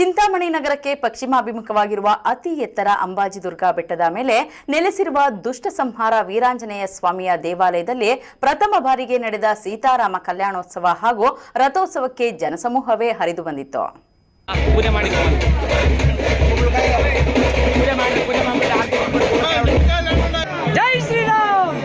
ಚಿಂತಾಮಣಿ ನಗರಕ್ಕೆ ಪಶ್ಚಿಮಾಭಿಮುಖವಾಗಿರುವ ಅತಿ ಎತ್ತರ ಅಂಬಾಜಿದುರ್ಗ ಬೆಟ್ಟದ ಮೇಲೆ ನೆಲೆಸಿರುವ ದುಷ್ಟ ಸಂಹಾರ ವೀರಾಂಜನೇಯ ಸ್ವಾಮಿಯ ದೇವಾಲಯದಲ್ಲಿ ಪ್ರಥಮ ಬಾರಿಗೆ ನಡೆದ ಸೀತಾರಾಮ ಕಲ್ಯಾಣೋತ್ಸವ ಹಾಗೂ ರಥೋತ್ಸವಕ್ಕೆ ಜನಸಮೂಹವೇ ಹರಿದು ಬಂದಿತ್ತು. ಜೈ ಶ್ರೀರಾಮ್.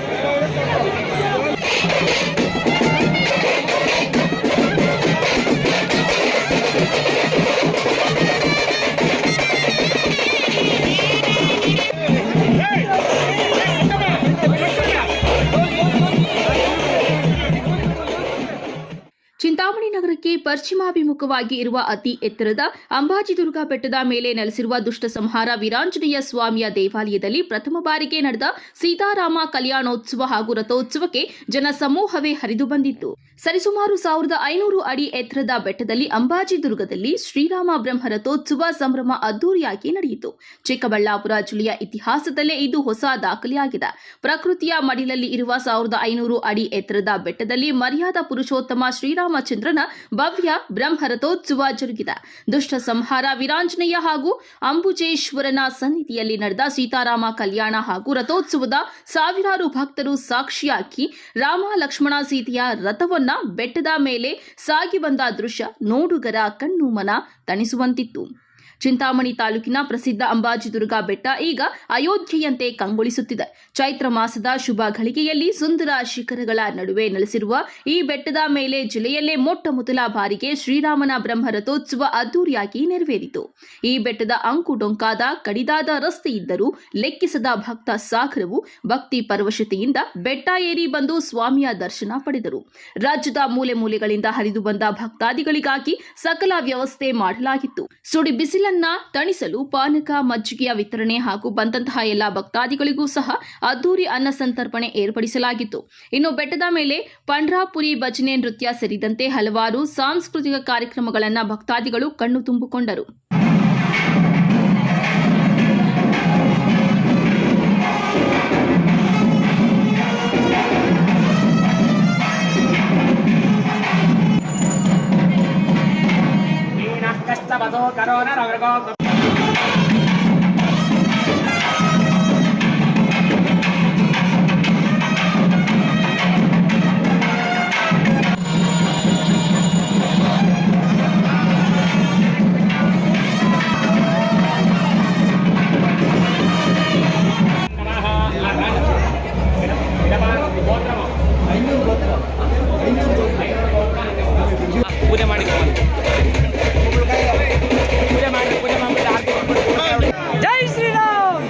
ಚಿಂತಾಮಣಿ ನಗರಕ್ಕೆ ಪಶ್ಚಿಮಾಭಿಮುಖವಾಗಿ ಇರುವ ಅತಿ ಎತ್ತರದ ಅಂಬಾಜಿದುರ್ಗ ಬೆಟ್ಟದ ಮೇಲೆ ನೆಲೆಸಿರುವ ದುಷ್ಟ ಸಂಹಾರ ವೀರಾಂಜನೇಯ ಸ್ವಾಮಿಯ ದೇವಾಲಯದಲ್ಲಿ ಪ್ರಥಮ ಬಾರಿಗೆ ನಡೆದ ಸೀತಾರಾಮ ಕಲ್ಯಾಣೋತ್ಸವ ಹಾಗೂ ರಥೋತ್ಸವಕ್ಕೆ ಜನಸಮೂಹವೇ ಹರಿದು ಬಂದಿತ್ತು. ಸರಿಸುಮಾರು 1500 ಅಡಿ ಎತ್ತರದ ಬೆಟ್ಟದಲ್ಲಿ ಅಂಬಾಜಿದುರ್ಗದಲ್ಲಿ ಶ್ರೀರಾಮ ಬ್ರಹ್ಮ ರಥೋತ್ಸವ ಸಂಭ್ರಮ ಅದ್ದೂರಿಯಾಗಿ ನಡೆಯಿತು. ಚಿಕ್ಕಬಳ್ಳಾಪುರ ಜಿಲ್ಲೆಯ ಇತಿಹಾಸದಲ್ಲೇ ಇದು ಹೊಸ ದಾಖಲೆಯಾಗಿದೆ. ಪ್ರಕೃತಿಯ ಮಡಿಲಲ್ಲಿ ಇರುವ 1500 ಅಡಿ ಎತ್ತರದ ಬೆಟ್ಟದಲ್ಲಿ ಮರ್ಯಾದಾ ಪುರುಷೋತ್ತಮ ಶ್ರೀರಾಮಚಂದ್ರನ ಭವ್ಯ ಬ್ರಹ್ಮ ರಥೋತ್ಸವ ಜರುಗಿದೆ. ದುಷ್ಟ ಸಂಹಾರ ವೀರಾಂಜನೇಯ ಹಾಗೂ ಅಂಬುಜೇಶ್ವರನ ಸನ್ನಿಧಿಯಲ್ಲಿ ನಡೆದ ಸೀತಾರಾಮ ಕಲ್ಯಾಣ ಹಾಗೂ ರಥೋತ್ಸವದ ಸಾವಿರಾರು ಭಕ್ತರು ಸಾಕ್ಷಿಯಾಗಿ ರಾಮ ಲಕ್ಷ್ಮಣ ಸೀತೆಯ ರಥವನ್ನು ಬೆಟ್ಟದ ಮೇಲೆ ಸಾಗಿ ಬಂದ ದೃಶ್ಯ ನೋಡುಗರ ಕಣ್ಣು ಮನ ತಣಿಸುವಂತಿತ್ತು. ಚಿಂತಾಮಣಿ ತಾಲೂಕಿನ ಪ್ರಸಿದ್ಧ ಅಂಬಾಜಿದುರ್ಗ ಬೆಟ್ಟ ಈಗ ಅಯೋಧ್ಯೆಯಂತೆ ಕಂಗೊಳಿಸುತ್ತಿದೆ. ಚೈತ್ರ ಮಾಸದ ಶುಭ ಘಳಿಗೆಯಲ್ಲಿ ಸುಂದರ ಶಿಖರಗಳ ನಡುವೆ ನೆಲೆಸಿರುವ ಈ ಬೆಟ್ಟದ ಮೇಲೆ ಜಿಲ್ಲೆಯಲ್ಲೇ ಮೊಟ್ಟ ಮೊದಲ ಬಾರಿಗೆ ಶ್ರೀರಾಮನ ಬ್ರಹ್ಮ ರಥೋತ್ಸವ ಅದ್ದೂರಿಯಾಗಿ ನೆರವೇರಿತು. ಈ ಬೆಟ್ಟದ ಅಂಕುಡೊಂಕಾದ ಕಡಿದಾದ ರಸ್ತೆ ಇದ್ದರೂ ಲೆಕ್ಕಿಸದ ಭಕ್ತ ಸಾಗರವು ಭಕ್ತಿ ಪರವಶತೆಯಿಂದ ಬೆಟ್ಟ ಏರಿ ಬಂದು ಸ್ವಾಮಿಯ ದರ್ಶನ ಪಡೆದರು. ರಾಜ್ಯದ ಮೂಲೆ ಮೂಲೆಗಳಿಂದ ಹರಿದು ಬಂದ ಭಕ್ತಾದಿಗಳಿಗಾಗಿ ಸಕಲ ವ್ಯವಸ್ಥೆ ಮಾಡಲಾಗಿತ್ತು. ಸುಡಿ ಬಿಸಿಲನ್ನ ತಣಿಸಲು ಪಾನಕ ಮಜ್ಜಿಗೆಯ ವಿತರಣೆ ಹಾಗೂ ಬಂದಂತಹ ಎಲ್ಲ ಭಕ್ತಾದಿಗಳಿಗೂ ಸಹ ಅದ್ದೂರಿ ಅನ್ನ ಸಂತರ್ಪಣೆ ಏರ್ಪಡಿಸಲಾಗಿತ್ತು. ಇನ್ನು ಬೆಟ್ಟದ ಮೇಲೆ ಪಂಡ್ರಾಪುರಿ ಭಜನೆ ನೃತ್ಯ ಸೇರಿದಂತೆ ಹಲವಾರು ಸಾಂಸ್ಕೃತಿಕ ಕಾರ್ಯಕ್ರಮಗಳನ್ನು ಭಕ್ತಾದಿಗಳು ಕಣ್ಣು ತುಂಬಿಕೊಂಡರು. ಜೈ ಶ್ರೀರಾಮ್.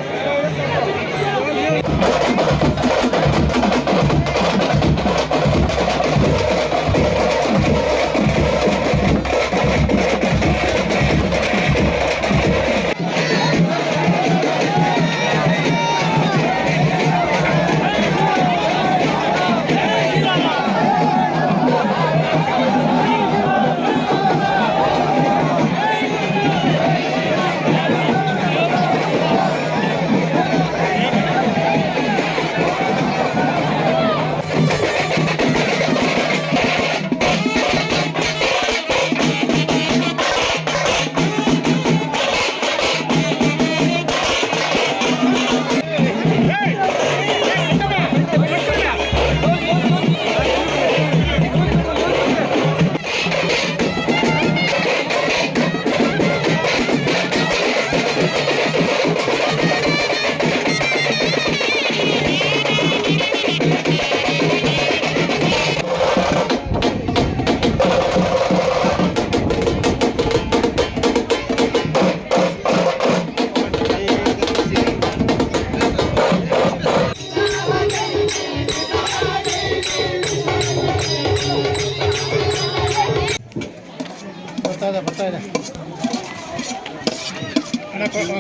ಬರ್ತಾ ಇದೆ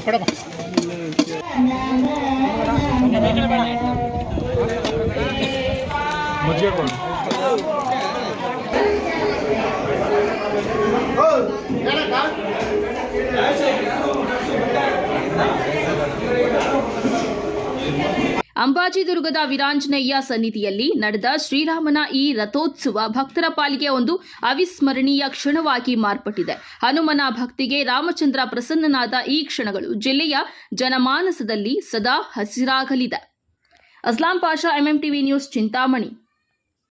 ಕೊಡಪ್ಪ. ಮಜ್ಜಿಗೆ ಕೊಡು. ಅಂಬಾಜಿದುರ್ಗದ ವೀರಾಂಜನೇಯ ಸನ್ನಿಧಿಯಲ್ಲಿ ನಡೆದ ಶ್ರೀರಾಮನ ಈ ರಥೋತ್ಸವ ಭಕ್ತರ ಪಾಲಿಗೆ ಒಂದು ಅವಿಸ್ಮರಣೀಯ ಕ್ಷಣವಾಗಿ ಮಾರ್ಪಟ್ಟಿದೆ. ಹನುಮನ ಭಕ್ತಿಗೆ ರಾಮಚಂದ್ರ ಪ್ರಸನ್ನನಾದ ಈ ಕ್ಷಣಗಳು ಜಿಲ್ಲೆಯ ಜನಮಾನಸದಲ್ಲಿ ಸದಾ ಹಸಿರಾಗಲಿದೆ. Aslam Pasha, MMTV news, Chintamani.